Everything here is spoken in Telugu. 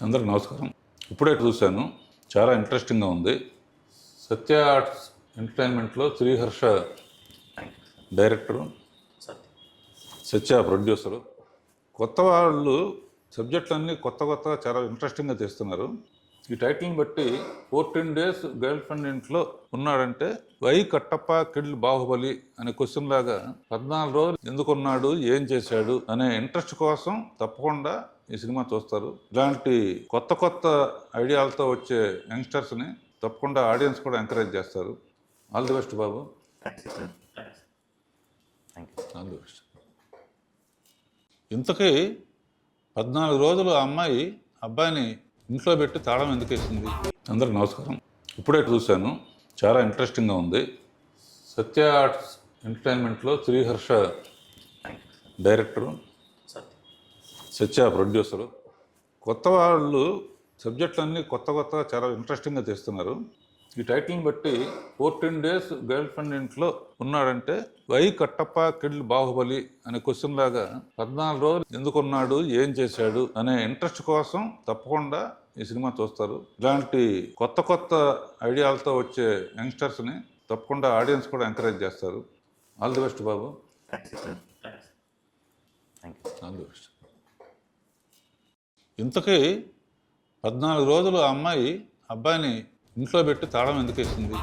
అందరికి నమస్కారం. ఇప్పుడే చూశాను, చాలా ఇంట్రెస్టింగ్గా ఉంది. సత్య ఆర్ట్స్ ఎంటర్టైన్మెంట్లో శ్రీహర్ష డైరెక్టరు, సత్య ప్రొడ్యూసరు. కొత్త వాళ్ళు సబ్జెక్టులన్నీ కొత్తగా చాలా ఇంట్రెస్టింగ్గా తీస్తున్నారు. ఈ టైటిల్ని బట్టి 14 days గర్ల్ ఫ్రెండ్ ఇంట్లో ఉన్నాడంటే వై కట్టప్ప కిడ్ బాహుబలి అనే క్వశ్చన్ లాగా 14 రోజులు ఎందుకున్నాడు, ఏం చేశాడు అనే ఇంట్రెస్ట్ కోసం తప్పకుండా ఈ సినిమా చూస్తారు. ఇలాంటి కొత్త ఐడియాలతో వచ్చే యంగ్స్టర్స్ని తప్పకుండా ఆడియన్స్ కూడా ఎంకరేజ్ చేస్తారు. All the best Babu, all the best. ఇంతకీ 14 రోజులు ఆ అమ్మాయి అబ్బాయిని ఇంట్లో పెట్టి తాళం ఎందుకు వేసింది? అందరికి నమస్కారం. ఇప్పుడే చూశాను, చాలా ఇంట్రెస్టింగ్గా ఉంది. సత్య ఆర్ట్స్ ఎంటర్టైన్మెంట్లో శ్రీహర్ష డైరెక్టరు, సత్య ప్రొడ్యూసరు. కొత్త వాళ్ళు సబ్జెక్టులన్నీ కొత్తగా చాలా ఇంట్రెస్టింగ్గా తీస్తున్నారు. ఈ టైటిల్ని బట్టి 14 days గర్ల్ ఫ్రెండ్ ఇంట్లో ఉన్నాడంటే వై కట్టప్ప కిడ్ బాహుబలి అనే క్వశ్చన్ లాగా 14 రోజులు ఎందుకున్నాడు, ఏం చేశాడు అనే ఇంట్రెస్ట్ కోసం తప్పకుండా ఈ సినిమా చూస్తారు. ఇలాంటి కొత్త ఐడియాలతో వచ్చే యంగ్స్టర్స్ని తప్పకుండా ఆడియన్స్ కూడా ఎంకరేజ్ చేస్తారు. All the best Babu, all the best. ఇంతకీ 14 రోజులు ఆ అమ్మాయి అబ్బాయిని ఇంట్లో పెట్టి తాళం ఎందుకు వేసింది?